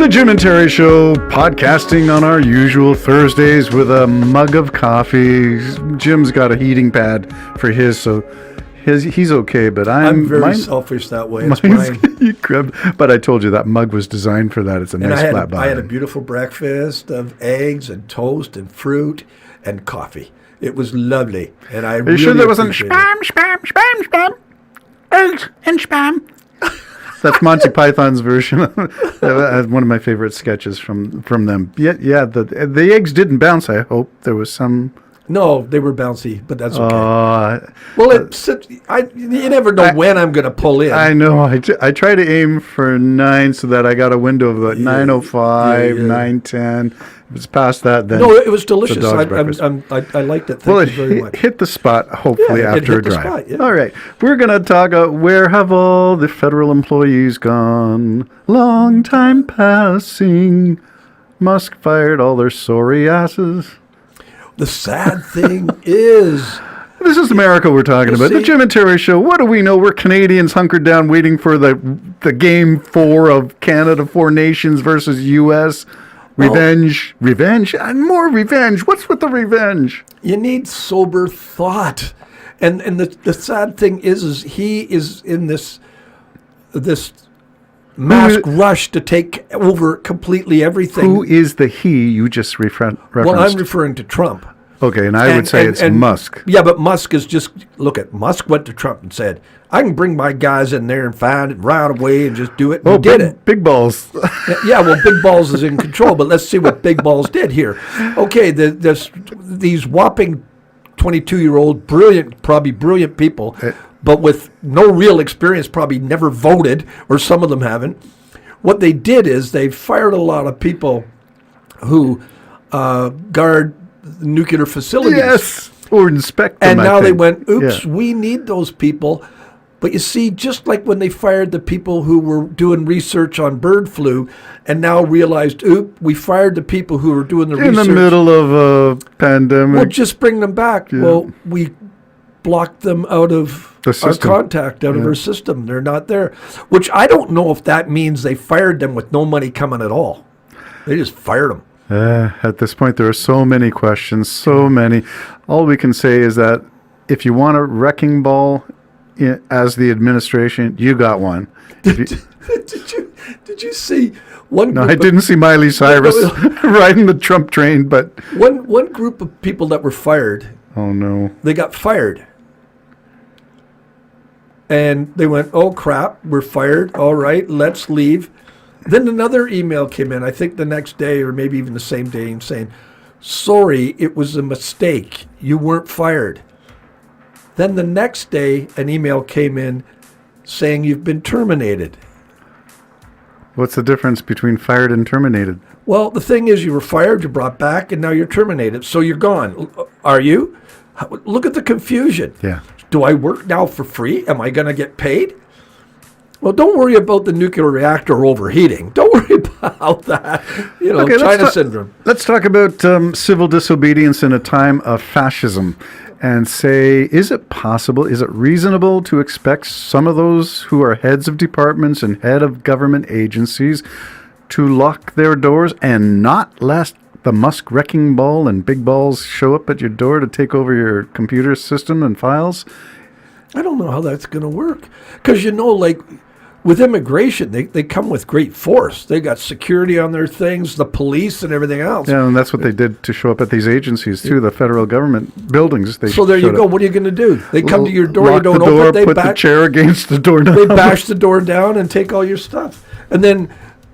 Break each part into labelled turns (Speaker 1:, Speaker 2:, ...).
Speaker 1: the Jim and Terry Show, podcasting on our usual Thursdays with a mug of coffee. Jim's got a heating pad for his, so he's okay, but
Speaker 2: I'm very selfish that way. It's mine.
Speaker 1: But I told you that mug was designed for that. It's a nice flat bottom.
Speaker 2: I had a beautiful breakfast of eggs and toast and fruit and coffee. It was lovely, and I really
Speaker 1: sure there wasn't spam, eggs and spam? That's Monty Python's version of one of my favorite sketches from them. Yeah, the eggs didn't bounce, I hope. There was some...
Speaker 2: No, they were bouncy, but that's okay. You never know when I'm going to pull in.
Speaker 1: I know. I try to aim for 9 so that I got a window of about 9:05, 9:10. If it's past that, then...
Speaker 2: No, it was delicious. I liked it. Thank you very much.
Speaker 1: Hit the spot, hopefully, after a drive.
Speaker 2: Spot, yeah.
Speaker 1: All right. We're going to talk about where have all the federal employees gone? Long time passing. Musk fired all their sorry asses.
Speaker 2: The sad thing is...
Speaker 1: This is America we're talking about. The Jim and Terry Show. What do we know? We're Canadians hunkered down waiting for the Game 4 of Canada, 4 nations versus U.S., Revenge, and more revenge. What's with the revenge?
Speaker 2: You need sober thought. And the sad thing is he is in this mass rush to take over completely everything.
Speaker 1: Who is the he you just referenced?
Speaker 2: Well, I'm referring to Trump.
Speaker 1: Okay, and I would say it's Musk.
Speaker 2: Yeah, but Musk is just, Musk went to Trump and said, I can bring my guys in there and find it right away and just do it. And he did it.
Speaker 1: Big balls.
Speaker 2: Yeah, well, Big Balls is in control, but let's see what Big Balls did here. Okay, these whopping 22-year-old, probably brilliant people, but with no real experience, probably never voted, or some of them haven't. What they did is they fired a lot of people who guard nuclear facilities.
Speaker 1: Yes, or inspect them.
Speaker 2: And now they went, oops, we need those people. But you see, just like when they fired the people who were doing research on bird flu and now realized, we fired the people who were doing the research.
Speaker 1: In the middle of a pandemic.
Speaker 2: We'll just bring them back. Yeah. Well, we blocked them out of our contact, out of our system. They're not there. Which I don't know if that means they fired them with no money coming at all. They just fired them.
Speaker 1: At this point, there are so many questions, so many. All we can say is that if you want a wrecking ball as the administration, you got one.
Speaker 2: Did you see one?
Speaker 1: No, I didn't see Miley Cyrus riding the Trump train, but
Speaker 2: one group of people that were fired.
Speaker 1: Oh no!
Speaker 2: They got fired, and they went, "Oh crap, we're fired. All right, let's leave." Then another email came in, I think the next day or maybe even the same day, saying, sorry, it was a mistake. You weren't fired. Then the next day, an email came in saying you've been terminated.
Speaker 1: What's the difference between fired and terminated?
Speaker 2: Well, the thing is you were fired, you brought back, and now you're terminated. So you're gone. Are you? Look at the confusion.
Speaker 1: Yeah.
Speaker 2: Do I work now for free? Am I going to get paid? Well, don't worry about the nuclear reactor overheating. Don't worry about that. Okay, China syndrome.
Speaker 1: Let's talk about civil disobedience in a time of fascism and say, is it possible, is it reasonable to expect some of those who are heads of departments and head of government agencies to lock their doors and not let the Musk wrecking ball and big balls show up at your door to take over your computer system and files?
Speaker 2: I don't know how that's going to work. Because, with immigration, they come with great force. They got security on their things, the police and everything else.
Speaker 1: Yeah, and that's what they did to show up at these agencies, too, the federal government buildings.
Speaker 2: So there you go. What are you going to do? They come to your door,
Speaker 1: you don't open it, they put the chair against the door down.
Speaker 2: They bash the door down and take all your stuff. And then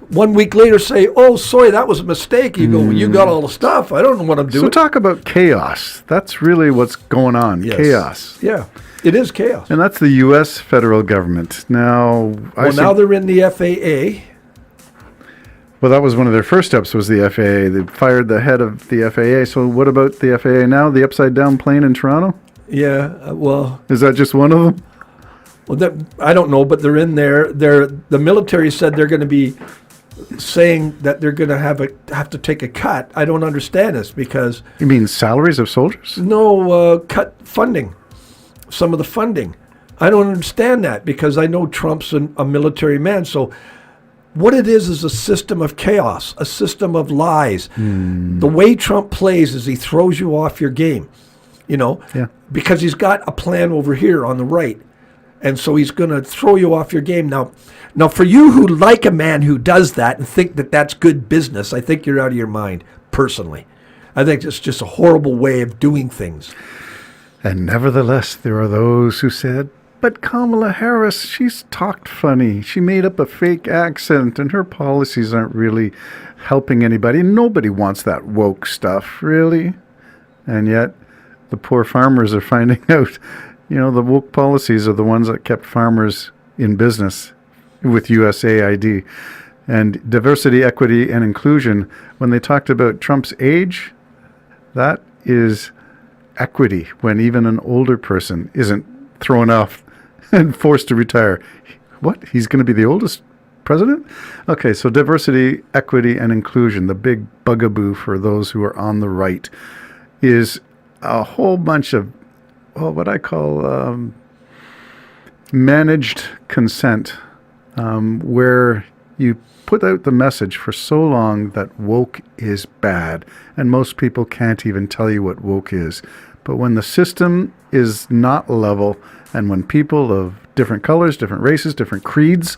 Speaker 2: 1 week later say, oh, sorry, that was a mistake. You go, well, you got all the stuff. I don't know what I'm doing.
Speaker 1: So talk about chaos. That's really what's going on, chaos.
Speaker 2: Yeah. It is chaos.
Speaker 1: And that's the U.S. federal government. Now,
Speaker 2: now they're in the FAA.
Speaker 1: Well, that was one of their first steps was the FAA. They fired the head of the FAA. So what about the FAA now? The upside-down plane in Toronto?
Speaker 2: Yeah, well...
Speaker 1: Is that just one of them?
Speaker 2: Well, I don't know, but they're in there. The military said they're going to be saying that they're going to have to take a cut. I don't understand this because...
Speaker 1: You mean salaries of soldiers?
Speaker 2: No, cut funding. Some of the funding. I don't understand that because I know Trump's a military man. So What it is a system of chaos, a system of lies. The way Trump plays is he throws you off your game, because he's got a plan over here on the right. And so he's going to throw you off your game. Now, for you who like a man who does that and think that that's good business, I think you're out of your mind, personally. I think it's just a horrible way of doing things.
Speaker 1: And nevertheless, there are those who said, but Kamala Harris, she's talked funny. She made up a fake accent, and her policies aren't really helping anybody. Nobody wants that woke stuff, really. And yet, the poor farmers are finding out, the woke policies are the ones that kept farmers in business with USAID. And diversity, equity, and inclusion, when they talked about Trump's age, that is equity, when even an older person isn't thrown off and forced to retire. What? He's going to be the oldest president? Okay, so diversity, equity, and inclusion, the big bugaboo for those who are on the right, is a whole bunch of, what I call managed consent, where you put out the message for so long that woke is bad, and most people can't even tell you what woke is. But when the system is not level, and when people of different colors, different races, different creeds,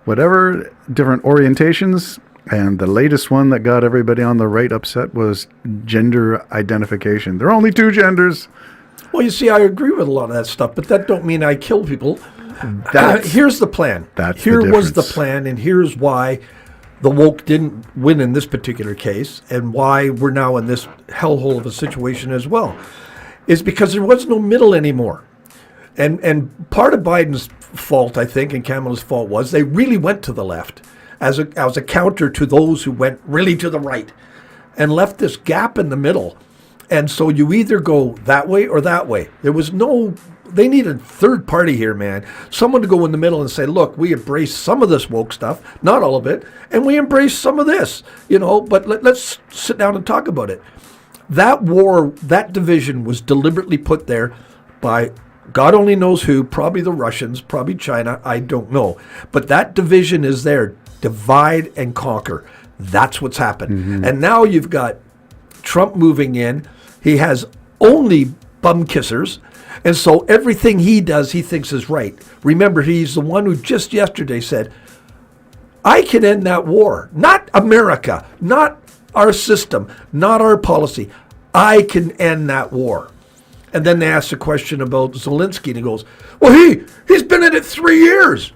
Speaker 1: whatever, different orientations, and the latest one that got everybody on the right upset was gender identification. There are only two genders.
Speaker 2: Well, you see, I agree with a lot of that stuff, but that don't mean I kill people. Here's the plan. Here was the plan, and here's why the woke didn't win in this particular case, and why we're now in this hellhole of a situation as well, is because there was no middle anymore. And part of Biden's fault, I think, and Kamala's fault was they really went to the left as a counter to those who went really to the right and left this gap in the middle. And so you either go that way or that way. They need a third party here, man. Someone to go in the middle and say, look, we embrace some of this woke stuff, not all of it, and we embrace some of this, but let's sit down and talk about it. That war, that division was deliberately put there by God only knows who, probably the Russians, probably China, I don't know. But that division is there. Divide and conquer. That's what's happened. Mm-hmm. And now you've got Trump moving in. He has only bum kissers. And so everything he does, he thinks is right. Remember, he's the one who just yesterday said, I can end that war. Not America, not our system, not our policy. I can end that war. And then they asked a question about Zelensky, and he goes, well, he's been in it 3 years.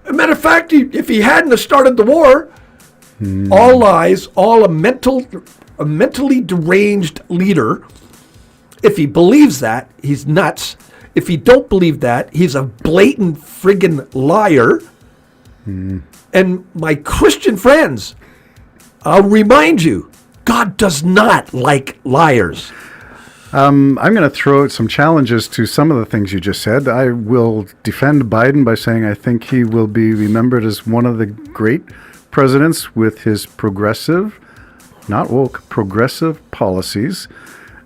Speaker 2: As a matter of fact, if he hadn't have started the war, all lies, all a mentally deranged leader. If he believes that, he's nuts. If he don't believe that, he's a blatant friggin' liar. And my Christian friends, I'll remind you, God does not like liars.
Speaker 1: I'm going to throw out some challenges to some of the things you just said. I will defend Biden by saying I think he will be remembered as one of the great presidents with his progressive, not woke, progressive policies.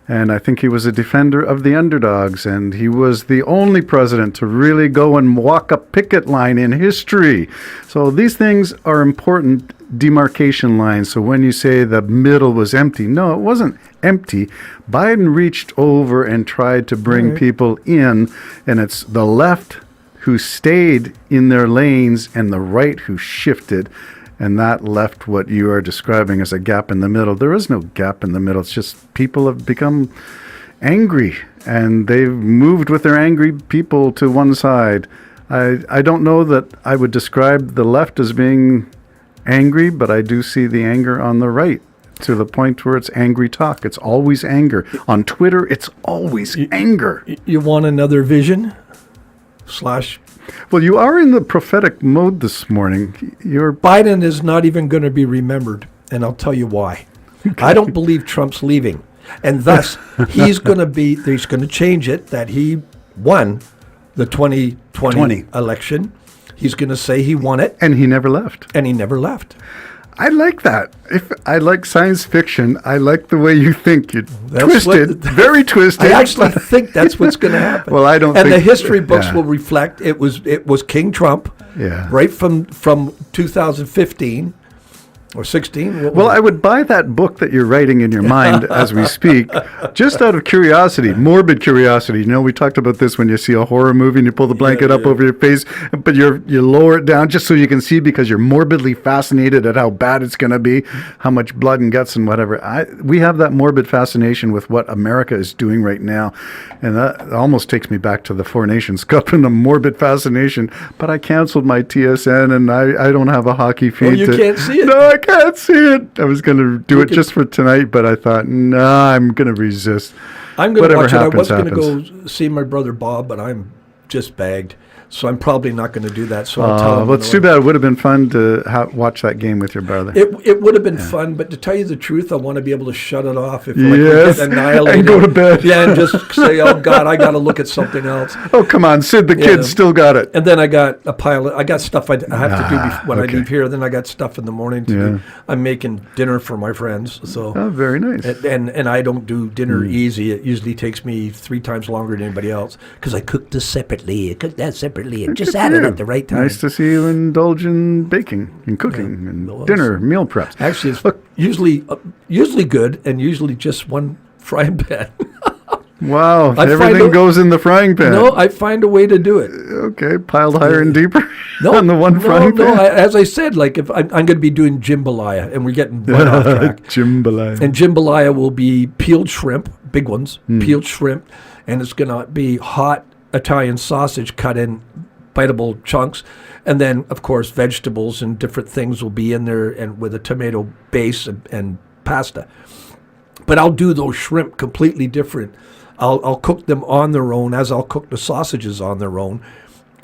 Speaker 1: And I think he was a defender of the underdogs, and he was the only president to really go and walk a picket line in history. So these things are important demarcation lines. So when you say the middle was empty, no, it wasn't empty. Biden reached over and tried to bring people in, and it's the left who stayed in their lanes and the right who shifted. And that left what you are describing as a gap in the middle. There is no gap in the middle. It's just people have become angry, and they've moved with their angry people to one side. I don't know that I would describe the left as being angry, but I do see the anger on the right to the point where it's angry talk. It's always anger. On Twitter, it's always anger.
Speaker 2: You want another vision?
Speaker 1: Well, you are in the prophetic mode this morning.
Speaker 2: Biden is not even going to be remembered, and I'll tell you why. Okay. I don't believe Trump's leaving, and thus he's going to change it that he won the 2020 election. He's going to say he won it.
Speaker 1: And he never left. I like that. If I like science fiction, I like the way you think. You're
Speaker 2: That's
Speaker 1: twisted, very twisted.
Speaker 2: I actually think that's what's going to happen.
Speaker 1: Well, I don't
Speaker 2: and
Speaker 1: think...
Speaker 2: the history books
Speaker 1: yeah.
Speaker 2: will reflect it was King Trump,
Speaker 1: Yeah.
Speaker 2: right from 2015 or 16.
Speaker 1: Well, I would buy that book that you're writing in your mind as we speak, just out of curiosity, morbid curiosity. You know, we talked about this when you see a horror movie and you pull the blanket up over your face, but you lower it down just so you can see because you're morbidly fascinated at how bad it's going to be, how much blood and guts and whatever. We have that morbid fascination with what America is doing right now, and that almost takes me back to the Four Nations Cup and the morbid fascination. But I canceled my TSN, and I don't have a hockey feed.
Speaker 2: Oh, you can't see it?
Speaker 1: No, I can't see it. I was going to do it just for tonight, but I thought, no, I'm going to resist.
Speaker 2: I'm going to watch it. I was going to
Speaker 1: happens.
Speaker 2: go see my brother Bob, but I'm just bagged. So I'm probably not going to do that. So I'll tell him.
Speaker 1: Well, it's too bad. It would have been fun to watch that game with your brother.
Speaker 2: It would have been fun, but to tell you the truth, I want to be able to shut it off if
Speaker 1: Yes,
Speaker 2: we get annihilated.
Speaker 1: and go to bed.
Speaker 2: Yeah, and just say, oh, God, I got to look at something else.
Speaker 1: Oh, come on. Sid the kid still got it.
Speaker 2: And then I got a pile of, I got stuff I have to do when I
Speaker 1: okay.
Speaker 2: leave here. Then I got stuff in the morning to do. I'm making dinner for my friends. So
Speaker 1: Oh, very nice.
Speaker 2: and I don't do dinner easy. It usually takes me 3 times longer than anybody else because I cook this separately. I cook that separately and just add it at the right time.
Speaker 1: Nice to see you indulge in baking and cooking and dinner, meal preps.
Speaker 2: Actually, it's usually good and usually just one frying pan.
Speaker 1: Wow, everything goes in the frying pan.
Speaker 2: No, I find a way to do it.
Speaker 1: Okay, piled higher and deeper on the one frying pan.
Speaker 2: No, as I said, like if I'm going to be doing jambalaya, and we're getting right off track.
Speaker 1: Jambalaya.
Speaker 2: And jambalaya will be peeled shrimp, big ones, peeled shrimp, and it's going to be hot Italian sausage cut in biteable chunks, and then of course vegetables and different things will be in there, and with a tomato base and pasta. But I'll do those shrimp completely different. I'll cook them on their own, as I'll cook the sausages on their own.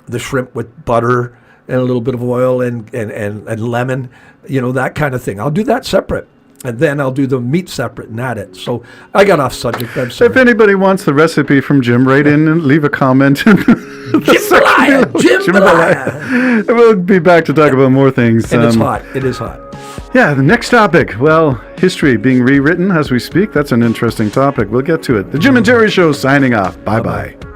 Speaker 2: The shrimp with butter and a little bit of oil and lemon, that kind of thing. I'll do that separate. And then I'll do the meat separate and add it. So I got off subject. I'm sorry.
Speaker 1: If anybody wants the recipe from Jim, write in and leave a comment.
Speaker 2: Jambalaya.
Speaker 1: We'll be back to talk about more things.
Speaker 2: And it's hot. It is hot.
Speaker 1: Yeah, the next topic. Well, history being rewritten as we speak. That's an interesting topic. We'll get to it. The Jim and Jerry Show signing off. Bye-bye.